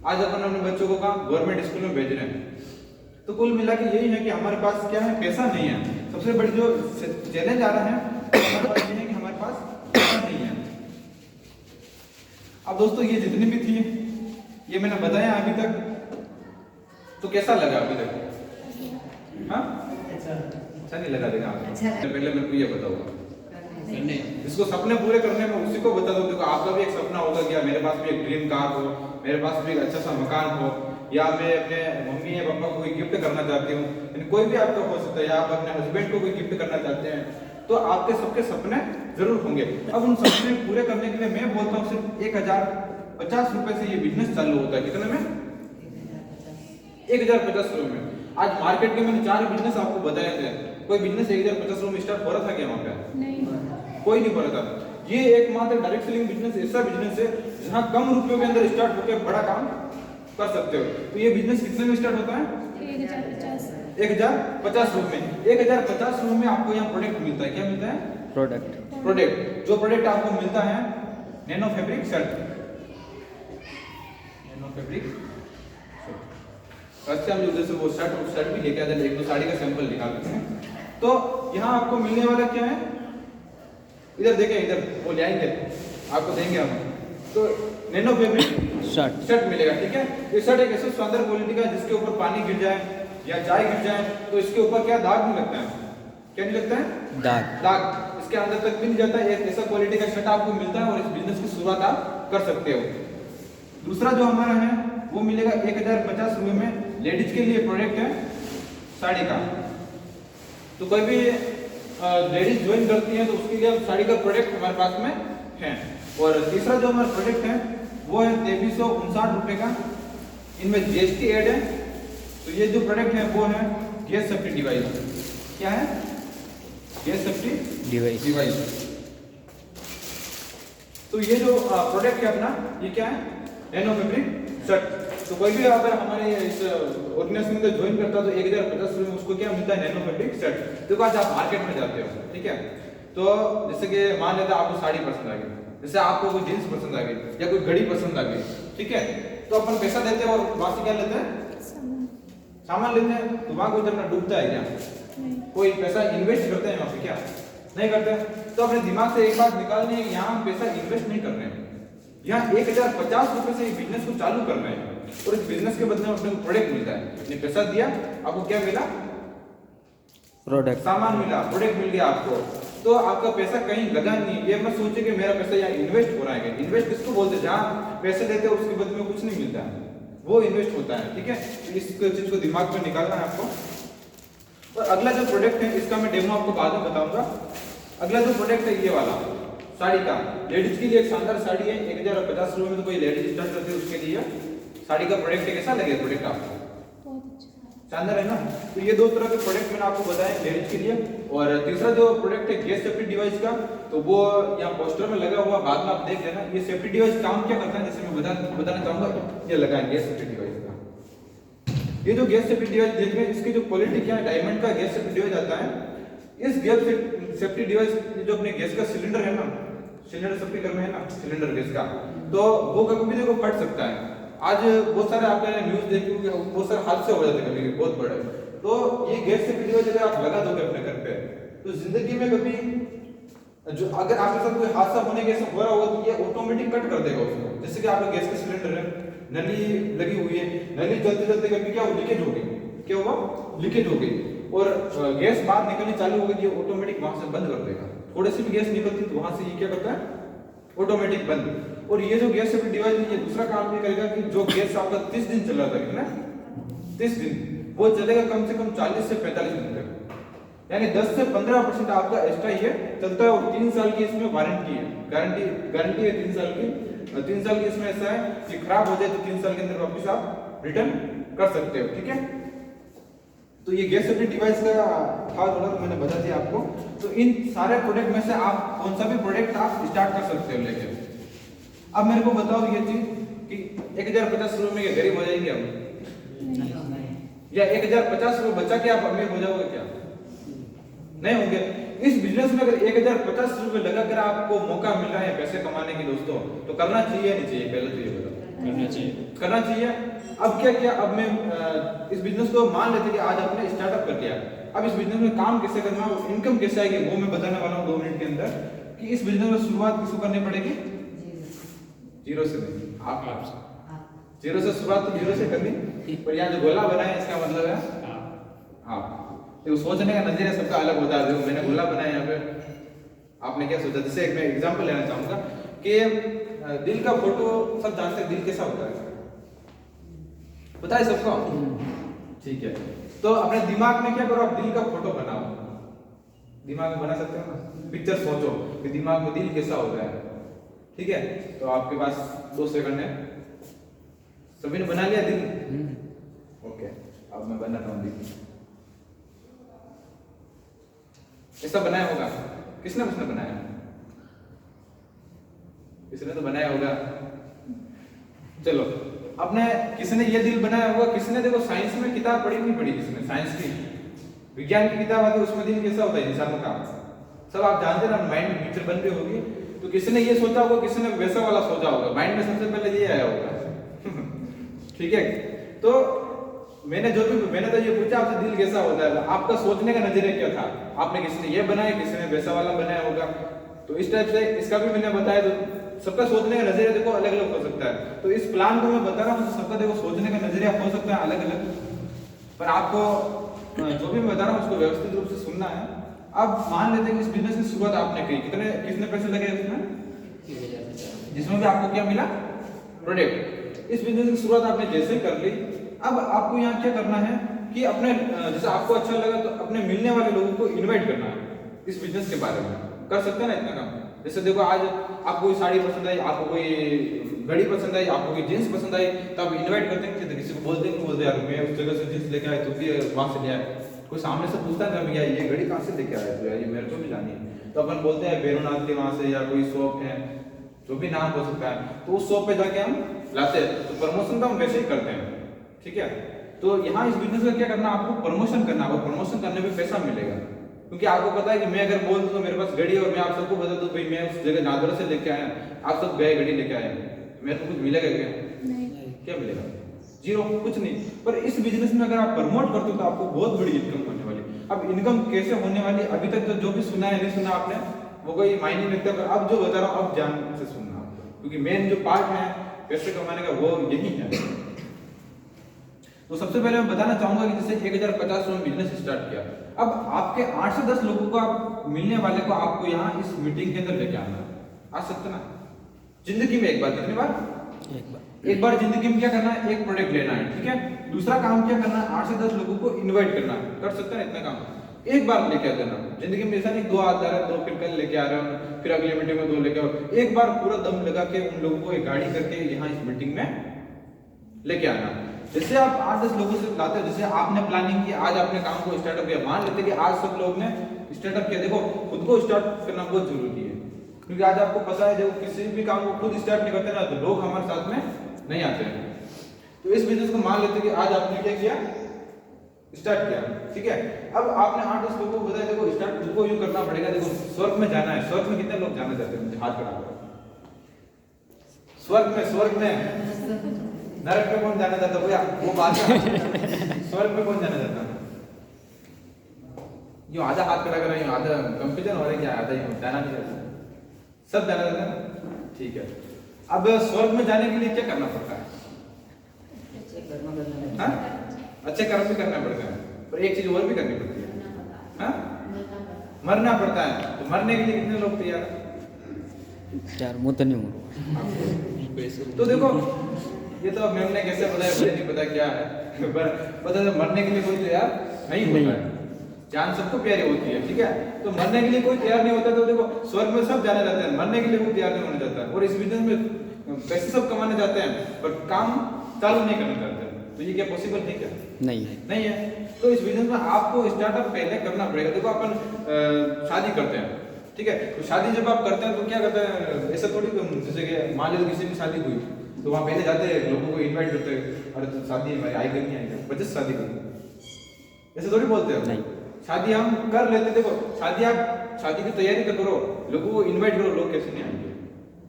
आज अपन अपने बच्चों को कहाँ गवर्नमेंट स्कूल में भेज रहे हैं। तो कुल मिला के यही है कि हमारे पास क्या है, पैसा नहीं है। सबसे बड़ी जो चैलेंज आ रहा है हमारे पास ये है कि हमारे पास पैसा नहीं है। अब दोस्तों ये जितनी भी थी ये मैंने बताया अभी तक, तो कैसा लगा अभी तक? हाँ अच्छा नहीं लगा? देखा अच्छा। पहले मेरे को ये बताओ, इसको सपने पूरे करने में उसी को बता दो। देखो आपका भी एक सपना होगा कि मेरे पास भी एक ड्रीम कार हो, मेरे पास भी एक अच्छा सा मकान हो, या मैं अपने मम्मी या पापा को कोई गिफ्ट करना चाहती हूँ, यानी कोई भी आपका हो सकता है, या आप अपने हस्बैंड को कोई गिफ्ट करना चाहते हैं, तो आपके सबके सपने जरूर होंगे। अब उन सपने पूरे करने के लिए मैं बोलता हूँ सिर्फ 1050 रुपए से ये बिजनेस चालू होता है। कितने में? 1050 रुपए में। आज मार्केट के मैंने 4 बिजनेस आपको बताए थे, कोई बिजनेस 1050 रुपए में स्टार्ट हो रहा था क्या वहाँ पे? नहीं, कोई नहीं हो रहा था। ये एकमात्र डायरेक्ट सेलिंग बिजनेस ऐसा बिजनेस है जहाँ कम रुपयों के अंदर स्टार्ट होकर बड़ा काम कर सकते हो। तो ये बिजनेस कितने में स्टार्ट होता है? 1050। 1050 रुपए में। 1050 रुपए में आपको यहाँ प्रोडक्ट मिलता है। क्या मिलता है? प्रोडक्ट। जो प्रोडक्ट आपको मिलता है nano fabric shirt. Nano fabric अच्छा, हम उधर से वो शर्ट भी लेके आते हैं, एक दो साड़ी का सैंपल निकाल लेते हैं। तो यहाँ आपको मिलने वाला क्या है? इधर देखें, इधर वो ले आएंगे आपको देंगे हम। तो नैनो फैब्रिक शर्ट मिलेगा, ठीक है। ये शर्ट एक ऐसे शानदार क्वालिटी का जिसके ऊपर पानी गिर जाए या चाय गिर जाए तो इसके ऊपर क्या दाग नहीं लगता है? क्या नहीं लगता है? दाग इसके अंदर तक भी नहीं जाता है। एक ऐसा क्वालिटी का शर्ट आपको मिलता है और इस बिजनेस की शुरुआत आप कर सकते हो। दूसरा जो हमारा है वो मिलेगा 1050 रुपए में। लेडीज के लिए प्रोडक्ट है साड़ी का। तो कोई भी लेडीज ज्वाइन करती है तो उसके लिए साड़ी का प्रोडक्ट हमारे पास में है। और तीसरा जो हमारा प्रोडक्ट है वो है 2359 रुपए का। इनमें जीएसटी ऐड है। तो ये जो प्रोडक्ट है वो है गैस सेफ्टी डिवाइस। क्या है? Gas safety device. तो ये जो प्रोडक्ट है अपना, ये क्या है? Nano fabric shirt. तो कोई भी अगर हमारे इस ऑर्गेनाइजेशन में ज्वाइन करता है तो 1050 रुपए में उसको क्या मिलता है? Nano fabric shirt. देखो आज आप मार्केट में जाते हो, ठीक है, तो जैसे कि मान लेते आपको साड़ी पसंद आ गई, जैसे आपको कोई जींस पसंद आ गई या कोई घड़ी पसंद आ गई, ठीक है, तो अपन पैसा देते हैं और वहां से क्या लेते हैं? सामान लेते हैं। तो वहां कोई अपना डूबता है क्या? कोई पैसा इन्वेस्ट करते हैं वहां पे? क्या नहीं करते। तो अपने दिमाग से एक बात निकालनी है, यहाँ हम पैसा इन्वेस्ट नहीं कर रहे हैं, यहाँ 1050 रुपए से बिजनेस को चालू कर रहे हैं और इस बिजनेस के बदले में अपने को प्रोडक्ट मिलता है। आपने पैसा दिया, आपको क्या मिला? प्रोडक्ट, सामान मिला, प्रोडक्ट मिल गया आपको। तो आपका पैसा कहीं लगा नहीं। ये मत सोचिए कि मेरा पैसा यहाँ इन्वेस्ट हो रहा है। इन्वेस्ट किसको बोलते हैं? जहाँ पैसे देते हैं उसके बदले में कुछ नहीं मिलता है, वो इन्वेस्ट होता है, ठीक है। इस चीज को दिमाग में निकालना है आपको। और अगला जो प्रोडक्ट है इसका मैं डेमो आपको बाद में बताऊंगा। अगला जो प्रोडक्ट है ये वाला साड़ी का, लेडीज के लिए एक शानदार साड़ी है। 1050 रुपए में तो कोई लेडीज स्टार्ट करती है उसके लिए साड़ी का प्रोडक्ट है। कैसा लगे प्रोडक्ट आपको? शानदार है ना। तो ये दो तरह के प्रोडक्ट मैंने आपको बताए लेडीज के लिए। और तीसरा जो प्रोडक्ट है गैस सेफ्टी डिवाइस का, तो वो यहाँ पोस्टर में लगा हुआ, बाद में आप देख लेना। ये सेफ्टी डिवाइस काम क्या करता है, जैसे मैं बताना चाहूंगा। ये लगा है गैस सेफ्टी डिवाइस का। ये जो गैस सेफ्टी डिवाइस देख रहे हैं, इसकी जो क्वालिटी क्या है, डायमंड का गैस सेफ्टी डिवाइस आता है। इस गैस सेफ्टी डिवाइस जो अपने गैस का सिलेंडर है ना, सिलेंडर सबके घर में है ना, सिलेंडर गैस का, तो वो कभी भी देखो फट सकता है। आज बहुत सारे आपने न्यूज देखी होगी, बहुत सारे हादसे हो जाते हैं कभी बहुत बड़े। तो ये गैस सेफ्टी डिवाइस अगर आप लगा दोगे अपने घर पे, तो जिंदगी में कभी जो अगर आपके साथ कोई हादसा होने के हो रहा होगा तो ये ऑटोमेटिक कट कर देगा उसको। जैसे कि आपका गैस का सिलेंडर है, नली लगी हुई है, नली चलते चलते कभी क्या लीकेज हो गई, क्या हुआ? लीकेज हो गई और गैस बाहर निकलनी चालू हो गई, ये ऑटोमेटिक वहां से बंद कर देगा। थोड़ी सी भी गैस निकलती तो वहां से ये क्या करता है? ऑटोमेटिक बंद। और ये जो गैस सेफ्टी डिवाइस है ये दूसरा काम भी करेगा कि जो गैस आपका 30 दिन चल रहा था, कितना? 30 दिन, वो चलेगा कम से कम 40 से 45 दिन तक। यानी 10 से 15% आपका एक्स्ट्रा ये चलता है। और 3 साल की इसमें वारंटी है, गारंटी है 3 साल की। 3 साल की इसमें ऐसा है कि खराब हो जाए तो 3 साल के अंदर वापस आप रिटर्न कर सकते हो, ठीक है। तो ये गैस सेफ्टी डिवाइस का था थोड़ा, तो मैंने बता दिया आपको। तो इन सारे प्रोडक्ट में से आप कौन सा भी प्रोडक्ट आप स्टार्ट कर सकते हो लेके। अब मेरे को बताओ ये चीज कि 1050 रुपए में क्या गरीब हो जाएंगे हम? या 1050 रुपए बचा के आप अमीर हो जाओगे क्या? नहीं होंगे। इस बिजनेस में अगर 1050 रुपए लगाकर आपको मौका मिल रहा है पैसे कमाने की दोस्तों, तो करना चाहिए नहीं चाहिए? पहले तो ये बताओ। करना चाहिए। अब क्या क्या, अब मैं इस बिजनेस को मान लेते कि आज आपने स्टार्टअप कर लिया। अब इस बिजनेस में काम कैसे करना और इनकम कैसे आएगी वो मैं बताने वाला हूँ 2 मिनट के अंदर। कि इस बिजनेस में शुरुआत किसको करनी पड़ेगी? जीरो से नहीं, आप आपसे जीरो से शुरुआत तो जीरो से करनी, पर यहाँ जो गोला बनाया है इसका मतलब है आप। देखो सोचने का नजरिया सबका अलग होता है। देखो मैंने गोला बनाया यहाँ पे, आपने क्या सोचा? जैसे एक मैं एग्जांपल लेना चाहूंगा कि दिल का फोटो सब जानते हैं, दिल कैसा होता है पता है सबको? ठीक है, तो अपने दिमाग में क्या करो, आप दिल का फोटो बनाओ। दिमाग में बना सकते हो ना, पिक्चर सोचो कि दिमाग में दिल कैसा होता है। ठीक है, तो आपके पास 2 सेकंड है। सभी ने बना लिया दिल? ओके, अब मैं बनाता हूँ दिल। ऐसा बनाया होगा, किसने बनाया? किसने तो बनाया होगा। चलो, अपने किसने ये दिल बनाया होगा? किसने देखो साइंस में किताब पढ़ी नहीं पढ़ी? जिसने साइंस की विज्ञान की किताब आती है उसमें दिल कैसा होता है इंसानों का, सब आप जानते ना, माइंड में पिक्चर बन रही होगी। तो किसने ये सोचा होगा, किसने वैसा वाला सोचा होगा? माइंड में सबसे पहले ये आया होगा। ठीक है, तो मैंने तो ये पूछा आपसे दिल कैसा होता है, आपका सोचने का नजरिया क्या था? आपने किसने ये बनाया, किसने वैसा वाला बनाया होगा। तो इस टाइप से इसका भी मैंने बताया। तो सबका सोचने का नजरिया देखो अलग अलग हो सकता है। तो इस प्लान को मैं बता रहा हूँ, सबका देखो सोचने का नजरिया हो सकता है अलग अलग, पर आपको जो भी मैं बता रहा हूँ उसको व्यवस्थित रूप से सुनना है। अब मान लेते हैं कि इस बिजनेस की शुरुआत आपने की, कितने पैसे लगे इसमें? जिसमें भी आपको क्या मिला? प्रोडक्ट। इस बिजनेस की शुरुआत आपने जैसे कर ली, अब आपको यहाँ क्या करना है कि अपने जैसे आपको अच्छा लगा तो अपने मिलने वाले लोगों को इनवाइट करना है इस बिजनेस के बारे में। कर सकते हैं ना इतना काम? जैसे देखो आज आपको कोई साड़ी पसंद आई, आपको कोई घड़ी पसंद आई, आपको कोई जींस पसंद आई, तो आप इनवाइट करते हैं किसी को, बोलते यार मैं उस जगह से जींस लेके आया, तो भी वहां से ले आया। कोई सामने से पूछता है भैया ये घड़ी कहाँ से लेके आया तो यार ये मेरे को भी जानी है, तो अपन बोलते हैं बेरोनाथ के वहां से, या कोई शॉप है जो भी नाम हो सकता है, तो उस शॉप पे जाके हम लाते हैं। तो प्रमोशन तो हम वैसे ही करते हैं। ठीक है, तो यहाँ इस बिजनेस का क्या करना, आपको प्रमोशन करना होगा। प्रमोशन करने में पैसा मिलेगा, क्योंकि आपको पता है कि मैं अगर बोल दूं तो मेरे पास घड़ी, और मैं आप सबको बता दूं भाई मैं उस जगह नादरा से लेके आया, आप सब गए घड़ी लेके आए, मेरे को कुछ मिलेगा क्या? नहीं। क्या मिलेगा? जीरो, कुछ नहीं। पर इस बिजनेस में अगर आप प्रमोट करते हो तो आपको बहुत बड़ी इनकम होने वाली। अब इनकम कैसे होने वाली, अभी तक तो जो भी सुना है नहीं सुना आपने वो कोई मायने नहीं रखता, पर अब जो बता रहा हूँ अब ध्यान से सुनना, क्योंकि मेन जो पार्ट है पैसे कमाने का वो यही है। तो सबसे पहले मैं बताना चाहूंगा कि जैसे 1050 में बिजनेस स्टार्ट किया, अब आपके 8 से 10 लोगों को आप मिलने वाले को आपको यहाँ इस मीटिंग के अंदर लेके आना। आ सकते ना? जिंदगी में एक बार, कितनी बार? एक बार जिंदगी में क्या करना है, एक प्रोडक्ट लेना है। ठीक है, दूसरा काम क्या करना है, 8 से 10 लोगों को इनवाइट करना है। कर सकते हैं इतना काम? एक बार लेके आ देना। जिंदगी में ऐसा नहीं 2 आ रहा है, 2 फिर कल लेके आ रहे हो, फिर अगले मीटिंग में 2 लेके आओ। एक बार पूरा दम लगा के उन लोगों को एक गाड़ी करके यहाँ इस मीटिंग में लेके आना। जैसे आप 8-10 लोगों से लाते हो, जैसे आपने प्लानिंग की, आज आपने काम को स्टार्टअप किया, मान लेते कि आज सब लोग ने स्टार्टअप किया। देखो खुद को स्टार्ट करना बहुत जरूरी है, क्योंकि आज आपको पता है जब किसी भी काम को खुद स्टार्ट नहीं करते ना तो लोग हमारे साथ में नहीं आते हैं। तो इस बिजनेस को मान लेते कि आज आपने क्या किया, स्टार्ट किया। ठीक है, अब आपने 8-10 लोगों को बताया देखो स्टार्ट खुद को यूं करना पड़ेगा। देखो स्वर्ग में जाना है, स्वर्ग में कितने लोग जाना चाहते हैं? मुझे हाथ बढ़ा दो। स्वर्ग में नरक में कौन जाना चाहता है? वो बात है। स्वर्ग में कौन जाना चाहता है? यूं आधा हाथ खड़ा कर रहा है, आधा कंफ्यूजन हो रहा है क्या? आधा यूं जाना नहीं चाहता, सब जाना चाहता है। ठीक है, अब स्वर्ग में जाने के लिए क्या करना पड़ता है? अच्छे कर्म भी करना पड़ता है, पर एक चीज और भी करनी पड़ती है, मरना पड़ता है। तो मरने के लिए कितने लोग तैयार हैं? यार मुझे नहीं मुझे तो देखो ये तो मैम ने कैसे बताया मुझे नहीं पता क्या है, पर पता है मरने के लिए कोई तैयार नहीं होता है। जान सबको प्यारी होती है। ठीक है, तो मरने के लिए कोई तैयार नहीं होता। तो देखो स्वर्ग में सब जाना चाहते हैं, मरने के लिए कोई तैयार नहीं होना चाहता। और इस बिजनेस में पैसे सब कमाने जाते हैं, पर काम चालू नहीं करना चाहते। तो ये क्या पॉसिबल है क्या? नहीं है। तो इस बिजनेस में आपको स्टार्टअप पहले करना पड़ेगा। देखो अपन शादी करते हैं, ठीक है, तो शादी जब आप करते हैं तो क्या करते हैं, ऐसा थोड़ी जैसे कि मान लो किसी की शादी हुई तो वहाँ पहले जाते हैं, लोगों को इनवाइट करते हैं, अरे तो शादी हमारी आई करनी आएगी, बच्चे शादी करेंगे, ऐसे थोड़ी बोलते हैं। नहीं, शादी हम कर लेते। देखो शादी आप शादी की तैयारी तो करो, लोगों को इनवाइट करो, लोग कैसे नहीं आएंगे।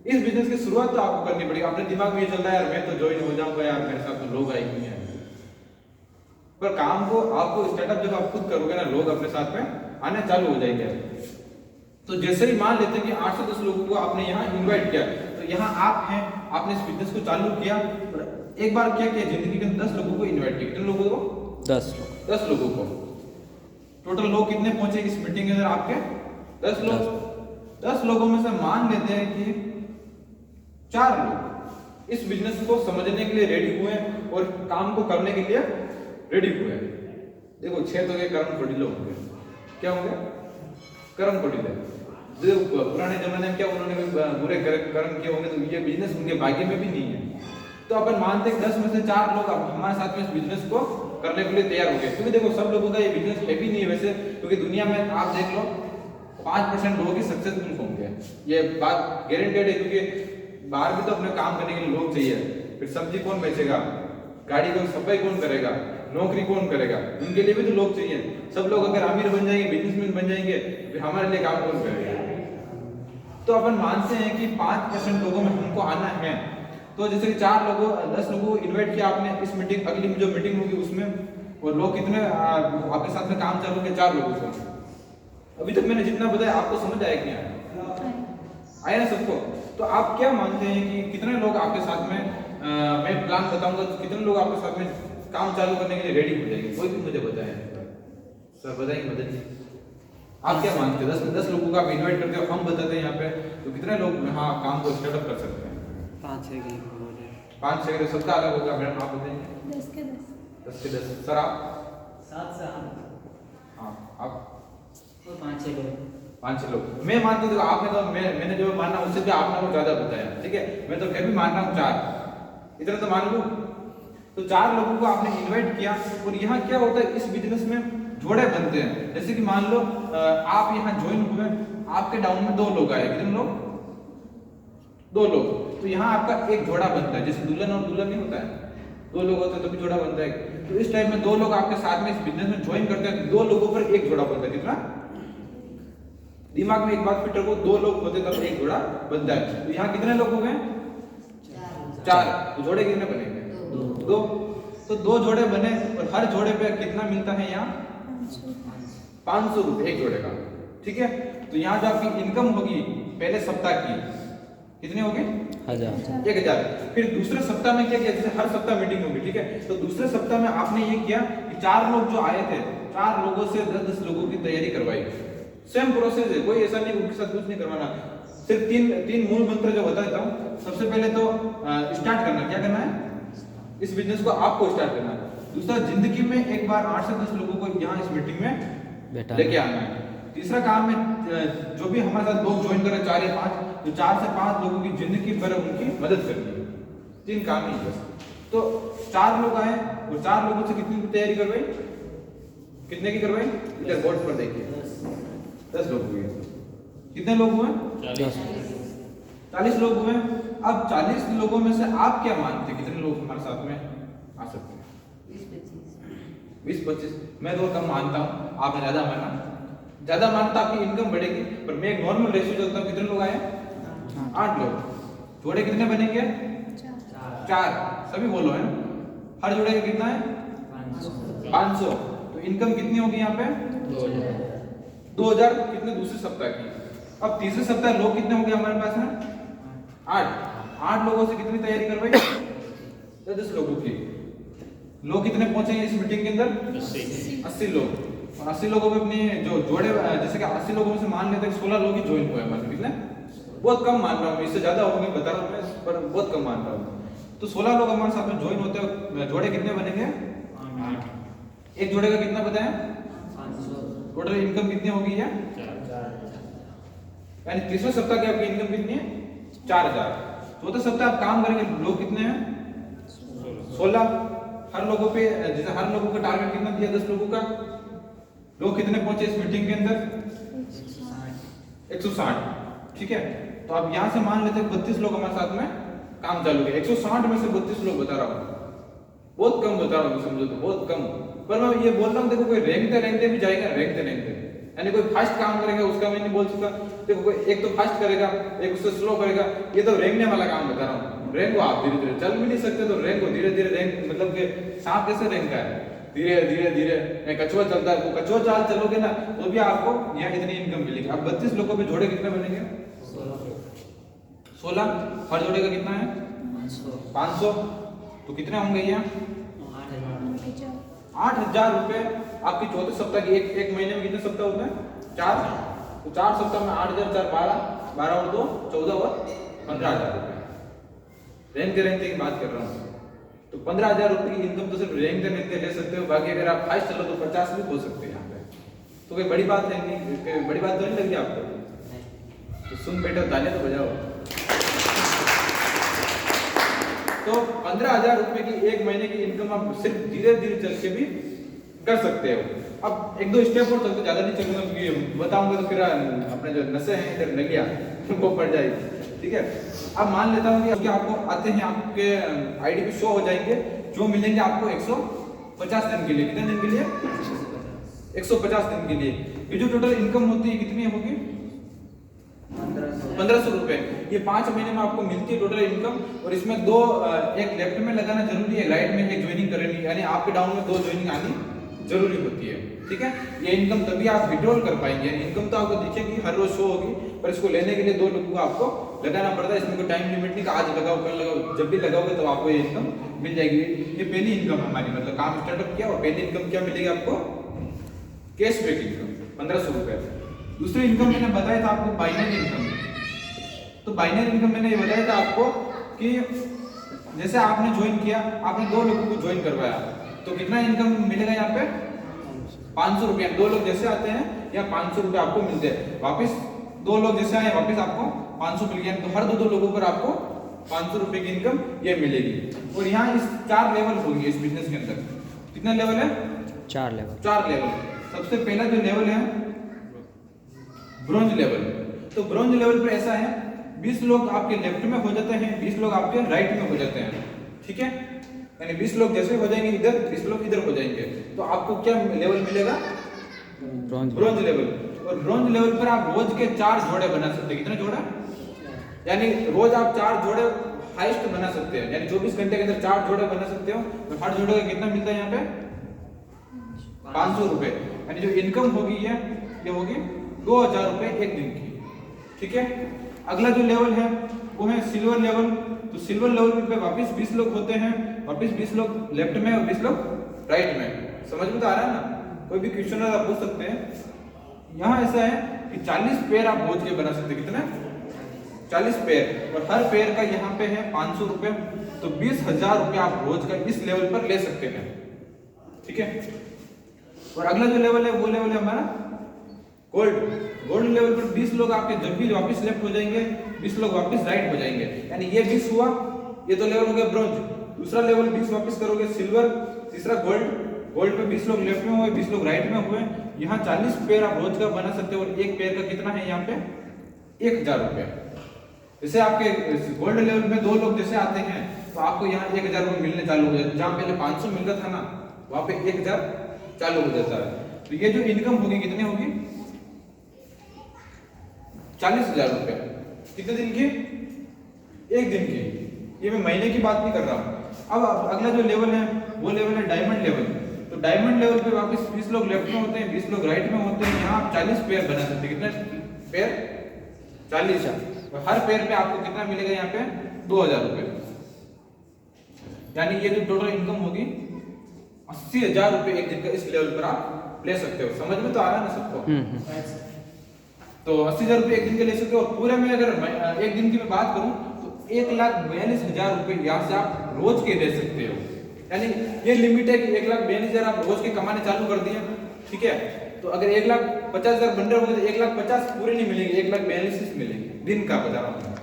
इस बिजनेस की शुरुआत तो आपको करनी पड़ेगी। अपने दिमाग में ये चल रहा है यार मैं तो ज्वाइन हो जाऊंगा यार, मेरे साथ तो लोग आएंगे नहीं आएंगे, पर काम को आपको स्टार्टअप जब आप खुद करोगे ना, लोग अपने साथ में आने चालू हो जाएंगे। तो जैसे ही मान लेते हैं कि 8 से 10 लोगों को आपने यहाँ इनवाइट किया, तो यहाँ आप हैं, आपने इस बिजनेस को चालू किया और एक बार क्या किया जिंदगी के 10 लोगों को इन्वाइट किया। कितने लोगों को? 10 लोग। 10 लोगों को। टोटल लोग कितने पहुंचे इस मीटिंग के अंदर आपके? 10 लोग। 10 लोगों में से मान लेते हैं कि 4 लोग इस बिजनेस को समझने के लिए रेडी हुए और काम को करने के लिए रेडी हुए। देखो 6 तो के कर्म फटीले होंगे। क्या होंगे? कर्म फटीले। जो पुराने जमाने में क्या उन्होंने बुरे कर्म किए होंगे तो ये बिजनेस उनके भाग्य में भी नहीं है। तो अपन मानते हैं 10 में से 4 लोग अब हमारे साथ में इस बिजनेस को करने के लिए तैयार हो गए। क्योंकि देखो सब लोगों का ये बिजनेस है भी नहीं है वैसे, क्योंकि दुनिया में आप देख लो 5% लोग ही सक्सेसफुल होंगे। ये बात गारंटेड है, क्योंकि बाहर भी तो अपने काम करने के लिए लोग चाहिए। फिर सब्जी कौन बेचेगा, गाड़ी को सफाई कौन करेगा, नौकरी कौन करेगा, उनके लिए भी तो लोग चाहिए। सब लोग अगर अमीर बन जाएंगे, बिजनेसमैन बन जाएंगे, फिर हमारे लिए काम कौन करेगा? तो अपन मानते हैं कि 5% लोगों में हमको आना है। तो जैसे कि 10 लोगों को इन्वाइट किया आपने इस मीटिंग, अगली जो मीटिंग होगी उसमें, और लोग कितने आपके साथ में काम चालू किया? 4 लोगों से। अभी तक मैंने जितना बताया आपको समझ आया कि नहीं आया ना सबको? तो आप क्या मानते हैं कि कितने लोग आपके साथ में मैं प्लान बताऊंगा तो कितने लोग आपके साथ में काम चालू करने के लिए रेडी हो जाएंगे? कोई भी मुझे बताए सर, बताएंगे मदद जी। आप क्या मानते हैं? 10 लोगों को आप इन्वाइट करते हो, हम बताते हैं यहाँ पे, तो कितने लोग हाँ काम को स्टार्टअप कर सकते हैं? 5-6 सबका अलग होगा। मैडम आप बताएंगे? 10 के 10। 10 के 10। सर आप? 7 से 8। हाँ आप? 5-6 लोग। 5-6 लोग। मैं मानता हूँ आपने तो मैंने जो माना उससे भी आपने को ज्यादा बताया, ठीक है। मैं तो फिर भी मान रहा हूँ 4, इतना तो मान लूँ। तो 4 लोगों को आपने इन्वाइट किया और यहाँ क्या होता है इस बिजनेस में जोड़े बनते हैं। जैसे कि मान लो आप यहाँ ज्वाइन हुए, आपके डाउन में 2 लोग आए। कितने लोग? 2 लोग। तो यहाँ आपका एक जोड़ा बनता है, जैसे दुल्हन और दुल्हन नहीं होता है, 2 लोग होते हैं तो भी जोड़ा बनता है। तो इस टाइप में 2 लोग आपके साथ में इस बिजनेस में ज्वाइन करते हैं, 2 लोगों पर एक जोड़ा बनता है। कितना? दिमाग में एक बात फिट रखो, 2 लोग होते तब एक जोड़ा बनता है। तो यहाँ कितने लोग हो गए? 4। तो जोड़े कितने बनेंगे? 2। तो 2 जोड़े बने और हर जोड़े पे कितना मिलता है? यहाँ 500 रुपए एक जोड़े का, ठीक है। तो यहाँ जो आपकी इनकम होगी पहले सप्ताह की कितनी होगी? 1000। फिर दूसरे सप्ताह में क्या किया? जैसे हर सप्ताह मीटिंग होगी, ठीक है। तो दूसरे सप्ताह में आपने ये किया कि 4 लोग जो आए थे, 4 लोगों से 10-10 लोगों की तैयारी करवाई। सेम प्रोसेस है, कोई ऐसा नहीं उनके साथ कुछ नहीं करवाना। सिर्फ 3 मूल मंत्र जो बता देता हूँ। सबसे पहले तो स्टार्ट करना, क्या करना है? इस बिजनेस को आपको स्टार्ट करना है। दूसरा, जिंदगी में एक बार 8 से 10 लोगों को यहाँ इस मीटिंग में लेके आना है। तीसरा काम है जो भी हमारे साथ लोग ज्वाइन कर रहे 4 या 5, तो 4 से 5 लोगों की जिंदगी भर उनकी मदद करनी है। 3 काम ही बस। तो 4 लोग आए और 4 लोगों से कितनी की तैयारी करवाई? कितने की करवाई? इधर बोर्ड पर देखिए, 10 लोग हुए। कितने लोग हुए? 40 लोग हुए। अब 40 लोगों में से आप क्या मानते हैं कितने लोग हमारे साथ में आ सकते हैं? 20-25। मैं तो कम मानता हूँ, आपने ज्यादा माना। ज्यादा मानता आपकी इनकम बढ़ेगी, पर मैं एक नॉर्मल रेशियो चलता हूँ। कितने लोग आए? 8 लोग। जोड़े कितने बनेंगे? 4। सभी बोलो है। हर जोड़े का कितना है? 500। तो इनकम कितनी होगी यहाँ पे? 2000। कितने? दूसरे सप्ताह की। अब तीसरे सप्ताह लोग कितने होंगे हमारे पास में? 8 लोगों से कितनी तैयारी करवाई? 10 लोगों की। लोग कितने पहुंचेंगे इस मीटिंग के अंदर? 80 लोग। और 80 लोगों में अपनी जो जोड़े, जैसे कि 80 लोगों में से मान लेते हैं 16 लोग ही ज्वाइन हुए हमारे। कितने? बहुत कम मान रहा हूँ, इससे ज्यादा होंगे बता रहा हूँ मैं, पर बहुत कम मान रहा हूँ। तो 16 लोग हमारे साथ में ज्वाइन होते हैं। जोड़े कितने बनेंगे? 8। एक जोड़े का कितना बताया? 500। टोटल इनकम कितनी होगी? यानी तीसरे सप्ताह की आपकी इनकम कितनी है? 4000। चौथे सप्ताह आप काम करेंगे, लोग कितने हैं? 16। हर लोगों पे, जैसे हर लोगों का टारगेट कितना दिया? 10 लोगों का। लोग कितने पहुंचे इस मीटिंग के अंदर? 160, ठीक है। तो अब यहाँ से मान लेते हैं 32 लोग हमारे साथ में काम चालू किया। 160 में से 32 लोग बता रहा हूँ, बहुत कम बता रहा हूँ, समझो तो बहुत कम। पर मैं ये बोल रहा हूँ, देखो कोई रेंगते भी जाएगा, रेंगते यानी कोई फास्ट काम करेगा उसका मैं नहीं बोल सकता। देखो कोई एक तो फास्ट करेगा, एक उससे स्लो करेगा। ये तो रेंगने वाला काम बता रहा हूँ। रेंग को आप धीरे धीरे चल भी नहीं सकते, तो रेंग को धीरे धीरे रेंग, मतलब कि सांप कैसे रेंगता है? धीरे धीरे। कछुआ चलता है, वो कछुआ चाल चलोगे ना तो भी आपको यहाँ इतनी इनकम मिलेगी। अब 32 लोगों पे जोड़े कितने बनेंगे? 16, हर जोड़े का कितना है 500, तो कितने होंगे ये 8,000 रुपए आपकी 34 सप्ताह की। एक महीने में कितने सप्ताह होते हैं 4, तो 4 सप्ताह में 8,000 4 12 और 2 14 और 15,000 रुपए। रेंगते की बात कर रहा हूँ, तो 15,000 रुपए की इनकम तो सिर्फ रेंगते ले सकते हो, बाकी अगर आप फास्ट चलो तो 50 भी हो सकते हैं यहाँ पे। तो कोई बड़ी बात है नहीं, बड़ी बात तो नहीं लगी आपको? तो सुन बैठो, तालियां तो बजाओ। तो 15,000 रुपए की एक महीने की इनकम आप सिर्फ धीरे धीरे चल के भी कर सकते हो। अब एक दो स्टेप और चलते, ज्यादा नहीं चलूंगा क्योंकि बताऊंगा तो फिर अपने जो नसें हैं इधर लगिया वो पड़ जाएगी, ठीक है। अब मान लेता हूँ कि आपको आते हैं, आपके आईडी पे शो हो जाएंगे, जो मिलेंगे आपको 150 दिन के लिए। कितने दिन के लिए 150 दिन के लिए। ये जो टोटल इनकम होती है कितनी होगी 1500 रुपए। ये 5 महीने में आपको मिलती है टोटल इनकम। और इसमें दो, एक लेफ्ट में लगाना जरूरी है, राइट में एक ज्वाइनिंग करनी, यानी आपके डाउन में 2 ज्वाइनिंग आनी जरूरी होती है, ठीक है। ये इनकम तभी आप विड्रॉल कर पाएंगे। इनकम तो आपको दिखेगी, हर रोज शो होगी, पर इसको लेने के लिए 2 लोगों को आपको लगाना पड़ता है। इसमें कोई टाइम लिमिट नहीं कि आज लगाओ कल लगाओ, जब भी लगाओगे तो आपको ये इनकम मिल जाएगी। ये पहली इनकम हमारी, मतलब काम स्टार्टअप किया और पहली इनकम क्या मिलेगी आपको कैशबैक इनकम 1500 रुपए। दूसरी इनकम मैंने बताया था आपको बाइनरी इनकम। तो बाइनरी इनकम मैंने ये बताया था आपको कि जैसे आपने ज्वाइन किया, आपने 2 लोगों को ज्वाइन करवाया, तो कितना इनकम मिलेगा यहाँ पे 500 रुपया। 2 लोग जैसे आते हैं या 500 रुपये आपको मिलते हैं, वापस 2 लोग जैसे आए वापस आपको 500 मिल गया। तो हर 2 लोगों पर आपको 500 रुपए की इनकम ये मिलेगी। और यहाँ इस 4 लेवल होंगे इस बिजनेस के अंदर। कितना लेवल है 4 लेवल। 4 लेवल। सबसे पहला जो लेवल है ब्रोंज लेवल। तो ब्रोंज लेवल पर ऐसा है 20 लोग आपके लेफ्ट में हो जाते हैं, 20 लोग आपके राइट में हो जाते हैं, ठीक है। यानी 20 लोग जैसे हो जाएंगे इधर, 20 लोग इधर हो जाएंगे, तो आपको क्या लेवल मिलेगा ब्रोंज लेवल। और ब्रोंज लेवल पर आप रोज के 4 जोड़े बना सकते हैं। कितने जोड़े, यानी रोज आप 4 जोड़े हाईएस्ट बना सकते हैं, यानी 24 घंटे के अंदर 4 जोड़े बना सकते हो। तो हर जोड़े का कितना मिलता है यहाँ पे 500 रुपए। यानी जो इनकम होगी ये होगी 2000 रुपए एक दिन की, ठीक है। अगला जो लेवल है वो है सिल्वर लेवल। तो सिल्वर लेवल पे वापस 20 लोग होते हैं, वापस 20 लोग लेफ्ट में और 20 लोग राइट में। समझ में तो आ रहा है ना? कोई भी क्वेश्चन आप पूछ सकते हैं। यहाँ ऐसा है कि 40 पेयर आप रोज के बना सकते हैं। कितने 40 पेयर, और हर पेयर का यहाँ पे है 500 रुपए। तो 20,000 रुपए आप रोज का इस लेवल पर ले सकते हैं, ठीक है। और अगला जो लेवल है वो लेवल है हमारा गोल्ड। गोल्ड लेवल पर 20 लोग आपके जब भी वापस लेफ्ट हो जाएंगे, 20 लोग वापस राइट हो जाएंगे, यानी ये 20 हुआ, ये तो लेवल हो गया ब्रोंज। दूसरा लेवल 20 वापस करोगे सिल्वर, तीसरा गोल्ड। गोल्ड पे 20 लोग लेफ्ट में हुए, 20 लोग राइट में हुए। यहाँ 40 पेयर आप रोज का बना सकते हो। और एक पेयर का कितना है यहाँ पे 1000 रुपए। जैसे आपके गोल्ड लेवल में 2 लोग जैसे आते हैं तो आपको यहाँ 1000 रुपए मिलने चालू हो जाते हैं। जहाँ पहले 500 मिल रहा था ना, वहां पे 1000 चालू हो जाता है। तो ये जो इनकम होगी कितनी होगी 40,000 रुपए। कितने दिन की, एक दिन की। ये मैं महीने की बात नहीं कर रहा हूँ। अब अगला जो लेवल है वो लेवल है डायमंड लेवल। तो डायमंड लेवल पे वापस 20 लोग लेफ्ट में होते हैं, 20 लोग राइट में होते हैं। यहाँ आप 40 पेयर बना सकते हैं। कितने पेयर 40। और हर पेयर पे आपको कितना मिलेगा यहाँ पे 2000 रुपए। यानी ये जो टोटल इनकम होगी 80,000 रुपए एक दिन का इस लेवल पर आप ले सकते हो। समझ में तो आ रहा है ना सबको? तो 80,000 रुपए एक दिन के ले सकते हो। और पूरे में अगर एक दिन की मैं बात करूं तो 1,42,000 रुपए यहाँ से आप रोज के ले सकते हो। यानी ये लिमिट है कि 1,42,000 आप रोज के कमाने चालू कर दिए, ठीक है। तो अगर 1,50,000 बन रहे होंगे तो 1,50,000 पूरे नहीं मिलेंगे, 1,42,000 मिलेंगे दिन का बता रहा हूँ।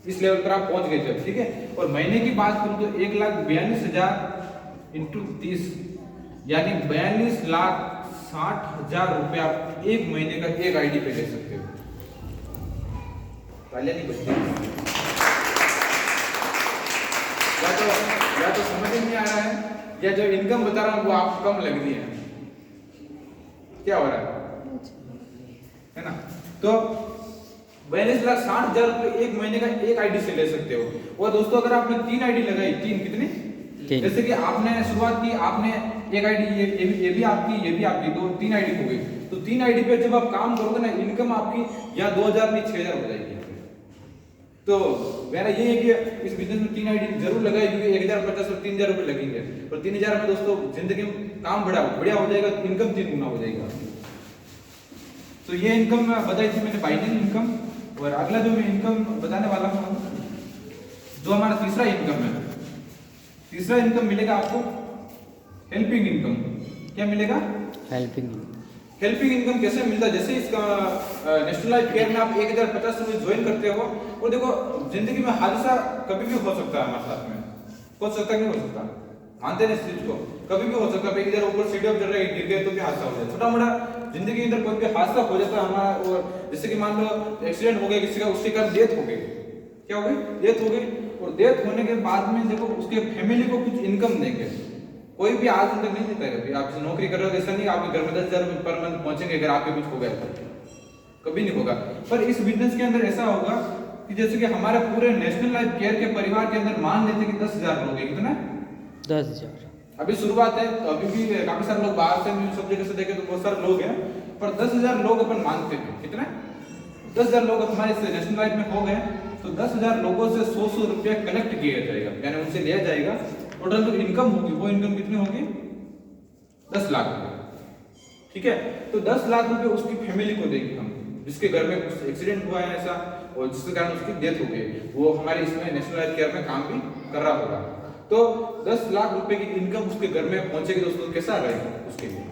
इस लेवल पर आप पहुंच गए जब, ठीक है। और महीने की बात करूं तो 1,42,000 इंटू 30 यानी 42,60,000 रुपए आप एक महीने का एक आईडी पे ले सकते हो। पहले नहीं बचती, या तो समझ में नहीं आ रहा है, या जो इनकम बता रहा हूं वो आपको कम लग रही है। क्या हो रहा है ना? तो 42,60,000 रुपए एक महीने का एक आईडी से ले सकते हो। और दोस्तों अगर आपने 3 आईडी लगाई, 3 कितनी, जैसे कि आपने शुरुआत की, आपने एक आईडी ये भी आपकी, ये भी आपकी, 2-3 आईडी हो गई। तो 3 आईडी पे जब आप काम करोगे ना, इनकम आपकी या 2,000 नहीं 6,000 हो जाएगी। तो मेरा ये है कि इस बिजनेस में 3 आईडी जरूर लगाए, क्योंकि 1050 और 3000 रुपए लगेंगे, और 3000 में दोस्तों जिंदगी में काम बढ़िया हो जाएगा, इनकम 3 गुना हो जाएगा। तो ये इनकम बताई थी मैंने, बाइनरी इनकम। और अगला जो मैं इनकम बताने वाला हूँ, जो हमारा तीसरा इनकम है, तीसरा इनकम मिलेगा आपको हेल्पिंग इनकम। क्या मिलेगा? हेल्पिंग। हेल्पिंग इनकम कैसे मिलता है? जैसे इसका नेशनल लाइफ केयर में आप 1050 रुपये ज्वाइन करते हो, और देखो जिंदगी में हादसा कभी भी हो सकता है हमारे साथ में, हो सकता है, नहीं हो सकता, मानते हैं इस चीज को, कभी भी हो सकता है। इधर ऊपर सीढ़ियों पर चढ़ रहे गिर गए तो भी हादसा हो जाए, छोटा मोटा जिंदगी के अंदर कोई भी हादसा हो जाता है हमारा। और जैसे कि मान लो एक्सीडेंट हो गया किसी का, उसके कारण डेथ हो गई, क्या हो गई? डेथ हो गई। और डेथ होने के बाद में देखो उसके फैमिली को कुछ इनकम देंगे, कोई भी आज तक नहीं देता है। कभी आप नौकरी कर रहे हो, ऐसा नहीं आपके घर में 10,000 रुपए पर मंथ पहुंचेंगे अगर आपके कुछ हो गया तो, कभी नहीं होगा। पर इस बिजनेस के अंदर ऐसा होगा कि जैसे कि हमारे पूरे नेशनल लाइफ केयर के परिवार के अंदर मान लेते कि 10,000 लोग हैं, कितना? 10,000। अभी शुरुआत है, तो अभी भी काफी सारे लोग बाहर से सब जगह से देखे तो बहुत सारे लोग हैं, पर 10,000 लोग अपन मानते हैं, कितना? 10,000 लोग हमारे नेशनल लाइफ में हो गए, तो 10,000 लोगों से 100 रुपया कलेक्ट किया जाएगा, यानी उनसे लिया जाएगा। टोटल जो इनकम होगी वो इनकम कितनी होगी? 10 लाख रुपए, ठीक है। तो 10 लाख रुपए उसकी फैमिली को देंगे हम, जिसके घर में कुछ एक्सीडेंट हुआ है ऐसा, और जिसके कारण उसकी डेथ हो गई, वो हमारे इसमें नेशनल हेल्थ केयर में काम भी कर रहा होगा। तो 10 लाख रुपए की इनकम उसके घर में पहुंचेगी दोस्तों, कैसा रहेगा उसके लिए?